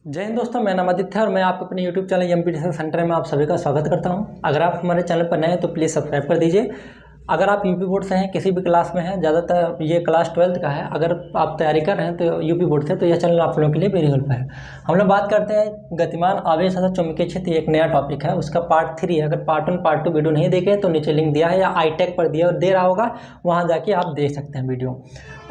जय हिंद दोस्तों, मेरा नाम आदित्य है और मैं आपको अपने YouTube channel MP tuition centre में आप सभी का स्वागत करता हूं। अगर आप हमारे चैनल पर नए हैं तो प्लीज़ सब्सक्राइब कर दीजिए। अगर आप यूपी बोर्ड से हैं, किसी भी क्लास में हैं, ज़्यादातर ये क्लास 12th का है, अगर आप तैयारी कर रहे हैं तो यूपी बोर्ड से, तो यह चैनल आप लोगों के लिए वेरी हेल्प है। हम लोग बात करते हैं गतिमान आवेश तथा चुंबकीय क्षेत्र, एक नया टॉपिक है, उसका पार्ट 3 है। अगर पार्ट 1 पार्ट 2 वीडियो नहीं देखे तो नीचे लिंक दिया है या iTech पर दिया और दे रहा होगा, वहाँ जाके आप देख सकते हैं वीडियो।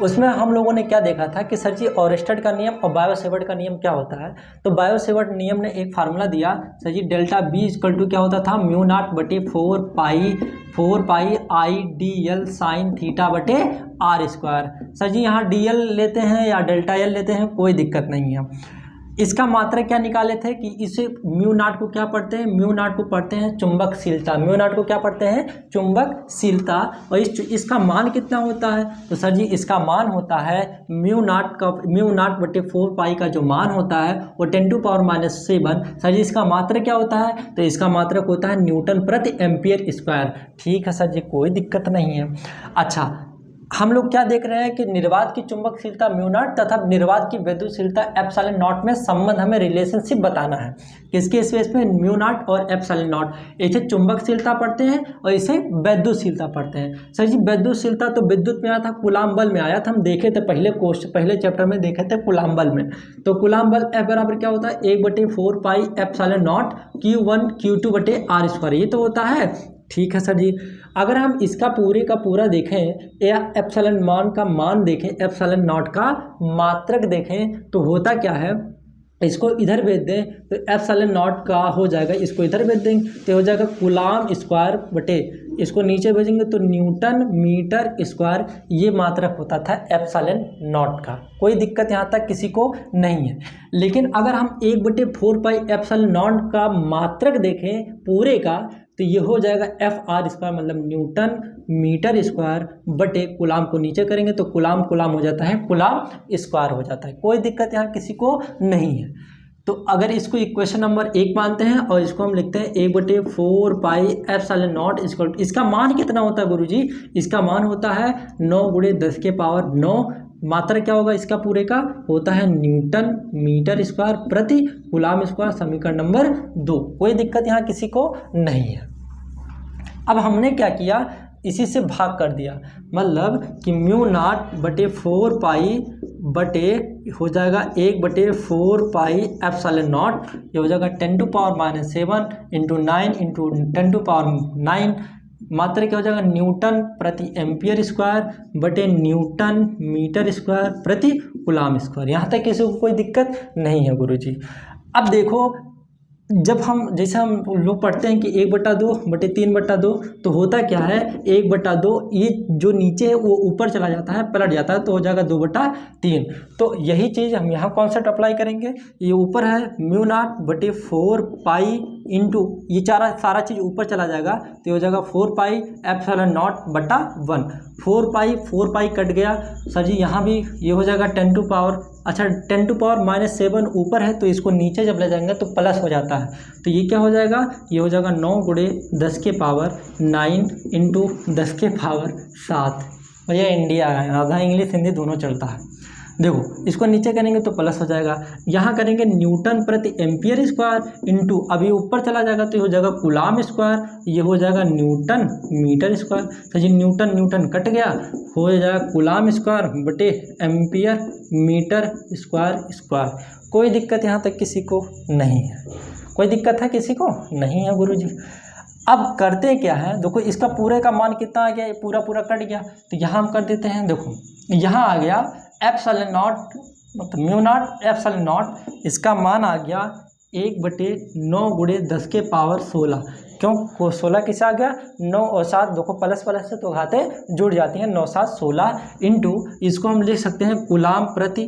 उसमें हम लोगों ने क्या देखा था कि सर जी ऑरेस्टेड का नियम और बायो-सेवर्ट का नियम क्या होता है। तो बायो-सेवर्ट नियम ने एक फार्मूला दिया sir ji, delta B equal to क्या होता था, म्यू नॉट बटे 4 pi I D L sine theta बटे आर स्क्वायर। सर जी यहाँ डी एल लेते हैं या डेल्टा एल लेते हैं, कोई दिक्कत नहीं है। इसका मात्रा क्या निकाले थे कि इसे म्यू नॉट को क्या पढ़ते हैं, म्यू नॉट को पढ़ते हैं चुंबकशीलता, म्यू नॉट को क्या पढ़ते हैं, चुंबकशीलता। और इसका मान कितना होता है, तो सर जी इसका मान होता है म्यू नॉट बटे 4 पाई का जो मान होता है वो 10⁻⁷। सर जी इसका मात्रक क्या होता है, तो इसका मात्रक होता है न्यूटन प्रति एम्पियर स्क्वायर। ठीक है सर जी, कोई दिक्कत नहीं है। अच्छा, हम लोग क्या देख रहे हैं कि निर्वात की चुंबकशीलता म्यू नॉट तथा निर्वात की विद्युतशीलता एप्सिलॉन नॉट में संबंध, हमें रिलेशनशिप बताना है। किसके स्पेस में, म्यू नॉट और एप्सिलॉन नॉट। इसे चुंबकशीलता पढ़ते हैं और इसे विद्युतशीलता पढ़ते हैं। सर जी विद्युतशीलता तो विद्युत में आया था, कूलाम बल में आया था, हम देखे थे पहले चैप्टर में देखे थे कूलाम बल में। तो कूलाम बल F बराबर क्या होता है, 1/4 pi epsilon not Q1 Q2 बटे आर स्क्वायर, ये तो होता है। ठीक है सर जी, अगर हम इसका पूरे का पूरा देखें या एप्सिलॉन मान का मान देखें, एप्सिलॉन नॉट का मात्रक देखें, तो होता क्या है, इसको इधर भेज दें तो एप्सिलॉन नॉट का हो जाएगा, इसको इधर भेज देंगे तो हो जाएगा कूलाम स्क्वायर बटे, इसको नीचे भेजेंगे तो न्यूटन मीटर स्क्वायर। ये मात्रक होता था एप्सिलॉन नॉट का, कोई दिक्कत यहाँ तक किसी को नहीं है। लेकिन अगर हम 1/4 पाई एप्सिलॉन नॉट का मात्रक देखें पूरे का, तो ये हो जाएगा FR स्क्वायर, मतलब न्यूटन मीटर स्क्वायर बटे कूलाम को नीचे करेंगे तो कूलाम हो जाता है कूलाम स्क्वायर हो जाता है। कोई दिक्कत यहाँ किसी को नहीं है। तो अगर इसको इक्वेशन नंबर 1 मानते हैं और इसको हम लिखते हैं 1/4 पाई एप्सिलॉन नॉट इक्वल, इसका मान कितना होता है गुरुजी, इसका मान होता है 9 × 10⁹। मात्रा क्या होगा इसका पूरे का, होता है न्यूटन मीटर स्क्वायर प्रति कूलाम स्क्वायर, समीकरण नंबर 2। कोई दिक्कत यहाँ किसी को नहीं है। अब हमने क्या किया, इसी से भाग कर दिया, मतलब कि म्यू नॉट बटे 4 पाई बटे हो जाएगा 1/4 पाई एप्सिलॉन नॉट, ये हो जाएगा 10⁻⁷ इंटू 9 इंटू 10⁻⁹। मात्रा क्या हो जाएगा, न्यूटन प्रति एम्पियर स्क्वायर बटे न्यूटन मीटर स्क्वायर प्रति कूलाम स्क्वायर। यहाँ तक किसी को कोई दिक्कत नहीं है गुरुजी। अब देखो, जब हम जैसे हम लोग पढ़ते हैं कि 1/2 बटे 3/2, तो होता क्या है 1/2, ये जो नीचे है वो ऊपर चला जाता है, पलट जाता है, तो हो जाएगा 2/3। तो यही चीज़ हम यहाँ कॉन्सेप्ट अप्लाई करेंगे। ये ऊपर है म्यू नॉट बटे 4 पाई इंटू ये सारा चीज़ ऊपर चला जाएगा तो हो जाएगा 4 पाई एप्सिलॉन नॉट बटा 1। 4 पाई कट गया सर जी, यहाँ भी ये हो जाएगा 10⁻⁷ ऊपर है, तो इसको नीचे जब ले जाएंगे तो प्लस हो जाता है, तो ये क्या हो जाएगा, ये हो जाएगा 9 × 10⁹ इंटू 10⁷। भैया इंडिया है, आधा इंग्लिश हिंदी दोनों चलता है। देखो इसको नीचे करेंगे तो प्लस हो जाएगा, यहाँ करेंगे न्यूटन प्रति एम्पियर स्क्वायर इंटू, अभी ऊपर चला जाएगा तो ये हो जाएगा कूलाम स्क्वायर, ये हो जाएगा न्यूटन मीटर स्क्वायर। तो जी न्यूटन कट गया, हो जाएगा कूलाम स्क्वायर बटे एम्पियर मीटर स्क्वायर। कोई दिक्कत यहाँ तक किसी को नहीं है, कोई दिक्कत है किसी को नहीं है गुरुजी। अब करते क्या है, देखो इसका पूरे का मान कितना आ गया, ये पूरा कट गया, तो यहाँ हम कर देते हैं। देखो यहाँ आ गया एप्सिलॉन नॉट, मतलब म्यू नॉट एप्सिलॉन नॉट, इसका मान आ गया 1/9 × 10⁻16। क्यों 16 किसे आ गया, 9 और 7, देखो प्लस से तो घाते जुड़ जाती हैं, 9 7 16 इंटू, इसको हम लिख सकते हैं कूलाम प्रति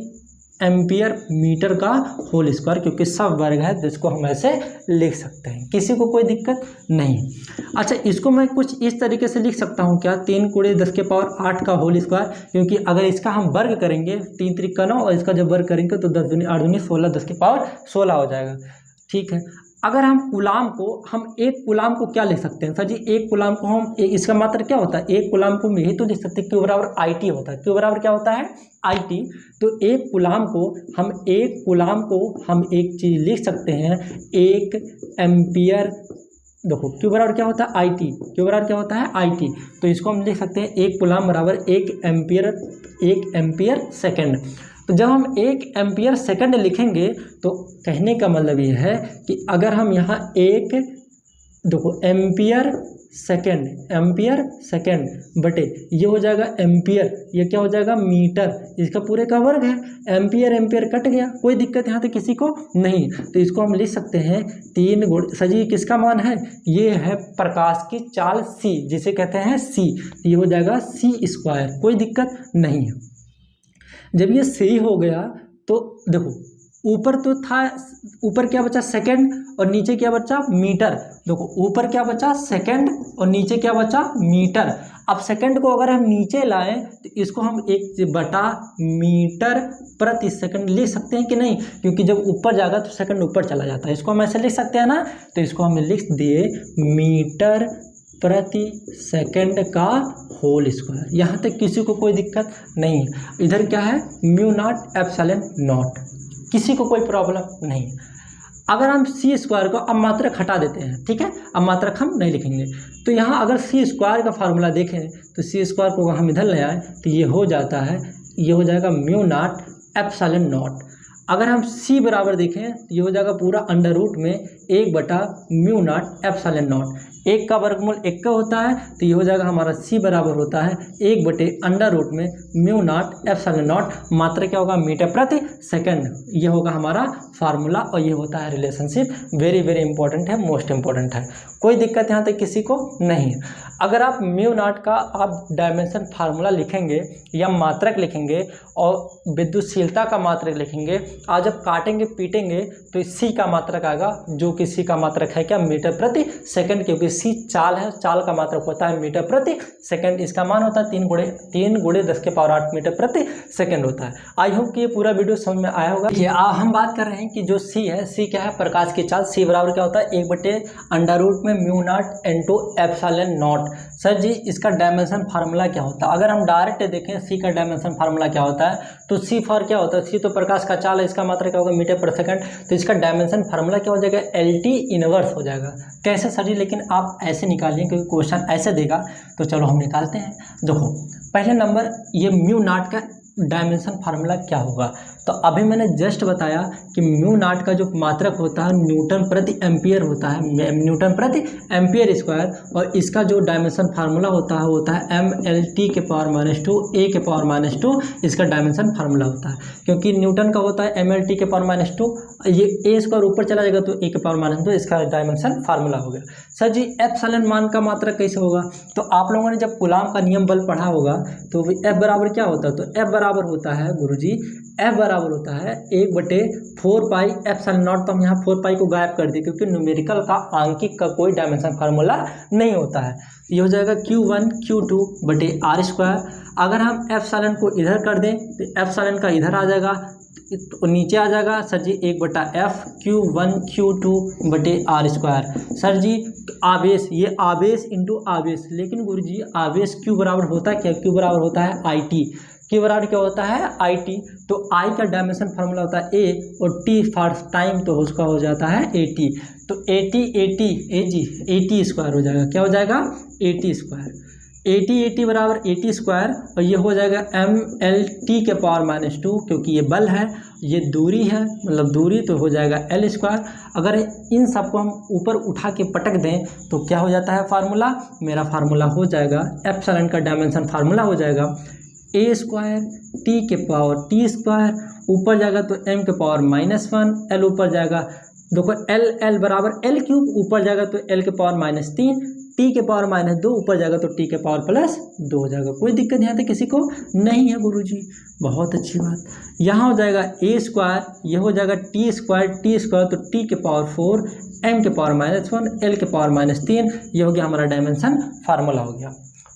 एम्पियर मीटर का होल स्क्वायर, क्योंकि सब वर्ग है तो इसको हम ऐसे लिख सकते हैं, किसी को कोई दिक्कत नहीं। अच्छा, इसको मैं कुछ इस तरीके से लिख सकता हूँ क्या, 3 × 10⁸ का होल स्क्वायर, क्योंकि अगर इसका हम वर्ग करेंगे 3 × 3 = 9 और इसका जब वर्ग करेंगे तो 10 × 8 = 16, 10⁻16 हो जाएगा। ठीक है, अगर हम कूलाम को, हम एक कूलाम को क्या लिख सकते हैं सर जी, एक कूलाम को हम इसका मात्रा क्या होता है, एक कूलाम को हम यही तो लिख सकते हैं क्यू बराबर आई टी होता है, क्यू बराबर क्या होता है आई टी। तो एक कूलाम को हम एक चीज़ लिख सकते हैं, एक एम्पियर। देखो क्यू बराबर क्या होता है आई टी, क्यू बराबर क्या होता है आई टी। तो इसको हम लिख सकते हैं एक कूलाम बराबर एक एम्पियर सेकेंड। तो जब हम एक एम्पियर सेकंड लिखेंगे तो कहने का मतलब ये है कि अगर हम यहाँ एक, देखो एम्पियर सेकंड बटे ये हो जाएगा एम्पियर, ये क्या हो जाएगा मीटर, इसका पूरे का वर्ग है, एम्पियर कट गया, कोई दिक्कत यहाँ तक किसी को नहीं। तो इसको हम लिख सकते हैं 3 गुण, सजी किसका मान है, ये है प्रकाश की चाल c, जिसे कहते हैं c, ये हो जाएगा c², कोई दिक्कत नहीं है। जब ये सही हो गया तो देखो ऊपर तो था, ऊपर क्या बचा सेकंड और नीचे क्या बचा मीटर। देखो ऊपर क्या बचा सेकंड और नीचे क्या बचा मीटर। अब सेकंड को अगर हम नीचे लाएं तो इसको हम 1/, मीटर प्रति सेकंड लिख सकते हैं कि नहीं, क्योंकि जब ऊपर जाएगा तो सेकंड ऊपर चला जाता है, इसको हम ऐसे लिख सकते हैं ना। तो इसको हम लिख दिए मीटर प्रति सेकंड का होल स्क्वायर। यहाँ तक किसी को कोई दिक्कत नहीं है। इधर क्या है म्यू नॉट एप्सिलॉन नॉट, किसी को कोई प्रॉब्लम नहीं। अगर हम c² को अब मात्रक हटा देते हैं, ठीक है, अब मात्रक हम नहीं लिखेंगे। तो यहाँ अगर c² का फार्मूला देखें तो c² को हम इधर ले आए तो ये हो जाता है, ये हो जाएगा म्यू नॉट एप्सिलॉन नॉट। अगर हम c बराबर देखें तो ये हो जाएगा पूरा अंडर रूट में 1/म्यू नॉट एप्सिलॉन नॉट। 1 का वर्गमूल 1 का होता है तो ये हो जाएगा हमारा c बराबर होता है 1/अंडर रूट में म्यू नॉट एप्सिलॉन नॉट। मात्रा क्या होगा मीटर प्रति सेकंड, ये होगा हमारा फार्मूला और ये होता है रिलेशनशिप। वेरी वेरी इंपॉर्टेंट है, मोस्ट इंपॉर्टेंट है, कोई दिक्कत यहाँ तक किसी को नहीं है। अगर आप म्यू नॉट का आप डायमेंशन फार्मूला लिखेंगे या मात्रक लिखेंगे और विद्युतशीलता का मात्रक लिखेंगे, आज जब काटेंगे पीटेंगे तो c का मात्रक आएगा, जो कि c का मात्रक है क्या मीटर प्रति सेकंड, क्योंकि c चाल है, चाल का मात्रक होता है मीटर प्रति सेकंड। इसका मान होता है 3 गुणे 10⁸ मीटर प्रति सेकंड होता है। आई होप कि ये पूरा वीडियो समझ में आया होगा। ये हम बात कर रहे हैं कि जो c है, c क्या है प्रकाश की चाल, c बराबर क्या होता है 1/अंडर रूट में mu naught into epsilon naught. Sir ji इसका डायमेंशन फार्मूला क्या होता है, अगर हम डायरेक्ट देखें c का डायमेंशन फार्मूला क्या होता है तो c फॉर क्या होता है, c तो प्रकाश का चाल है, इसका मात्रा क्या होगा मीटर पर सेकंड। तो इसका डायमेंशन फार्मूला क्या हो जाएगा LT इनवर्स हो जाएगा। कैसे सर जी, लेकिन आप ऐसे निकालिए क्योंकि क्वेश्चन ऐसे देगा, तो चलो हम निकालते हैं। देखो पहले नंबर ये म्यू नॉट का डायमेंशन फार्मूला क्या होगा, तो अभी मैंने जस्ट बताया कि म्यू नॉट का जो मात्रक होता है न्यूटन प्रति एम्पियर होता है, न्यूटन प्रति एम्पियर स्क्वायर, और इसका जो डायमेंशन फार्मूला होता है MLT के पावर -2 A के पावर -2, इसका डायमेंशन फार्मूला होता है। क्योंकि न्यूटन का होता है MLT के पावर -2, ये A² ऊपर चला जाएगा तो A के पावर -2, इसका डायमेंशन फार्मूला हो गया। सर जी एप्सिलॉन मान का मात्रक कैसे होगा, तो आप लोगों ने जब कूलाम का नियम बल पढ़ा होगा तो F बराबर क्या होता है, तो F बराबर होता है गुरुजी, F बराबर होता है 1/4 एप्सिलॉन नॉट। तो हम यहाँ 4 को गायब कर दिए क्योंकि न्यूमेरिकल का आंकिक का कोई डायमेंशन फार्मूला नहीं होता है। ये हो जाएगा Q1 Q2/r²। अगर हम एप्सिलॉन को इधर कर दें तो एप्सिलॉन का इधर आ जाएगा तो नीचे आ जाएगा सर जी 1/F Q1 Q2/r²। सर जी आवेश, ये आवेश इंटू आवेश, लेकिन गुरुजी आवेश Q बराबर होता है क्या, Q बराबर होता है IT। Q बराबर क्या होता है IT। तो I का डायमेंशन फार्मूला होता है A और T फॉर टाइम, तो उसका हो जाता है AT। तो AT² हो जाएगा, क्या हो जाएगा AT²। AT बराबर AT² और ये हो जाएगा MLT के पावर -2, क्योंकि ये बल है, ये दूरी है, मतलब दूरी, तो हो जाएगा L²। अगर इन सबको हम ऊपर उठा के पटक दें तो क्या हो जाता है फार्मूला, मेरा फार्मूला हो जाएगा एप्सिलॉन का डायमेंशन फार्मूला हो जाएगा A² T के पावर T², ऊपर जाएगा तो M के पावर -1, L ऊपर जाएगा, देखो L बराबर L³ ऊपर जाएगा तो L के पावर -3, T के पावर -2 ऊपर जाएगा तो T के पावर +2 हो जाएगा। कोई दिक्कत यहाँ तक किसी को नहीं है गुरुजी, बहुत अच्छी बात। यहाँ हो जाएगा A², ये हो जाएगा T² तो T के पावर 4, M के पावर -1, L के पावर -3, ये हो गया हमारा डायमेंशन फार्मूला हो गया।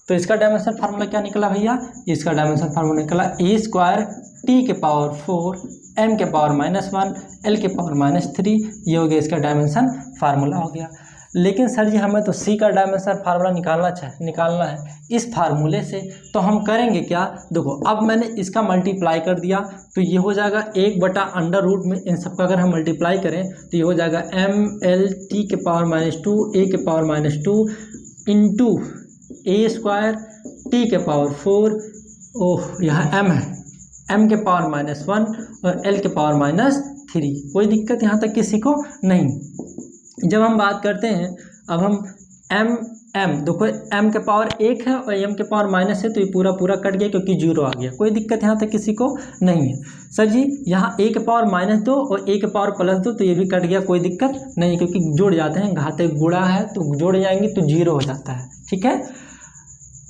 तो इसका डायमेंशन फार्मूला क्या निकला भैया, इसका डायमेंशन फार्मूला निकला A² T के पावर 4 m के पावर -1 l के पावर -3, ये हो गया इसका डायमेंशन फार्मूला हो गया। लेकिन सर जी हमें तो c का डायमेंशन फार्मूला निकालना है इस फार्मूले से, तो हम करेंगे क्या, देखो अब मैंने इसका मल्टीप्लाई कर दिया तो ये हो जाएगा 1/√, में इन सब का अगर हम मल्टीप्लाई करें तो ये हो जाएगा ml t के पावर -2 a के पावर -2 इंटू a² t के पावर 4, ओह यहाँ m है, m के पावर -1 और l के पावर -3, कोई दिक्कत यहाँ तक किसी को नहीं। जब हम बात करते हैं अब हम m देखो m के पावर 1 है और m के पावर माइनस है तो ये पूरा कट गया क्योंकि 0 आ गया, कोई दिक्कत यहाँ तक किसी को नहीं है। सर जी यहाँ a के पावर -2 और a के पावर +2 तो ये भी कट गया, कोई दिक्कत नहीं क्योंकि जुड़ जाते हैं, घाते गुणा है तो जोड़ जाएंगे तो 0 हो जाता है, ठीक है।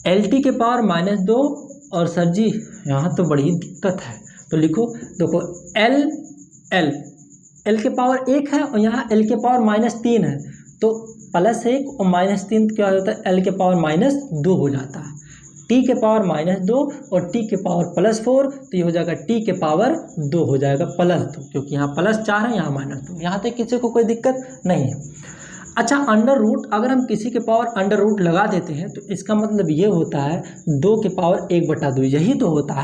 LT के पावर -2 और सर जी यहाँ तो बड़ी दिक्कत है, तो लिखो देखो L के पावर 1 है और यहाँ L के पावर -3 है तो +1 और -3 क्या हो जाता है, L के पावर -2 हो जाता है। T के पावर -2 और T के पावर +4 तो ये हो जाएगा T के पावर 2 हो जाएगा +2, क्योंकि यहाँ +4 है यहाँ -2, यहाँ तक किसी को कोई दिक्कत नहीं है। अच्छा √ अगर हम किसी के पावर √ लगा देते हैं तो इसका मतलब ये होता है 2 के पावर 1/2, यही तो होता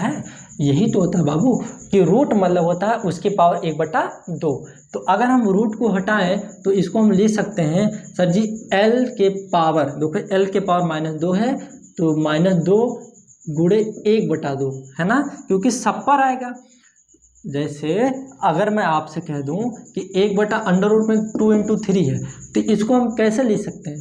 है बाबू कि रूट मतलब होता है उसके पावर 1/2। तो अगर हम रूट को हटाएं तो इसको हम लिख सकते हैं सर जी L के पावर, देखो L के पावर -2 है तो -2 गुणे 1/2 है ना, क्योंकि सब पर आएगा। जैसे अगर मैं आपसे कह दूं कि 1/√, में 2 × 3 है तो इसको हम कैसे लिख सकते हैं,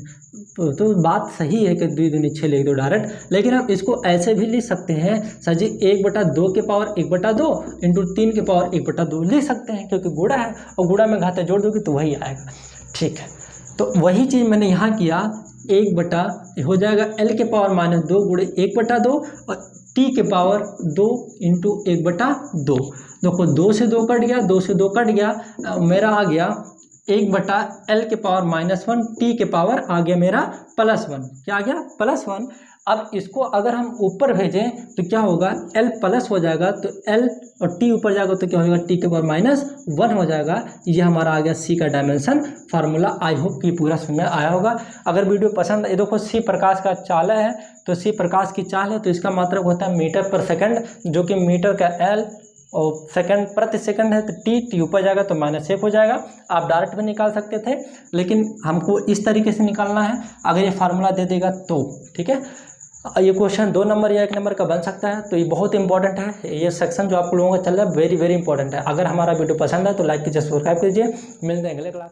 तो बात सही है कि 2 दूनी 6 लिख दो डायरेक्ट, लेकिन हम इसको ऐसे भी लिख सकते हैं सर जी 1/2 के पावर 1/2 इंटू 3 के पावर 1/2 लिख सकते हैं, क्योंकि गुणा है और गुणा में घाते जोड़ दोगे तो वही आएगा, ठीक है। तो वही चीज़ मैंने यहाँ किया, हो जाएगा L के पावर -2 गुणे 1/2 और T के पावर 2 इंटू 1/2। देखो 2 से 2 कट गया, 2 से 2 कट गया, मेरा आ गया 1/L के पावर -1, T के पावर आ गया मेरा +1, क्या आ गया +1। अब इसको अगर हम ऊपर भेजें तो क्या होगा, L प्लस हो जाएगा तो L और T ऊपर जाएगा तो क्या होगा, T के पावर -1 हो जाएगा। ये हमारा आ गया C का डायमेंशन फार्मूला। आई होप कि पूरा समझ में आया होगा। अगर वीडियो पसंद है, देखो C प्रकाश का चाल है तो C प्रकाश की चाल है तो इसका मात्रक होता है मीटर पर सेकंड, जो कि मीटर का L और सेकंड प्रति सेकंड है तो T ऊपर जाएगा तो -1 हो जाएगा। आप डायरेक्ट भी निकाल सकते थे लेकिन हमको इस तरीके से निकालना है, अगर ये फार्मूला दे देगा तो ठीक है। ये क्वेश्चन 2 नंबर या 1 नंबर का बन सकता है, तो ये बहुत इंपॉर्टेंट है। ये सेक्शन जो आप लोगों का चल रहा है वेरी इंपॉर्टेंट है। अगर हमारा वीडियो पसंद है तो लाइक कीजिए, सब्सक्राइब कीजिए। मिलते हैं अगले क्लास।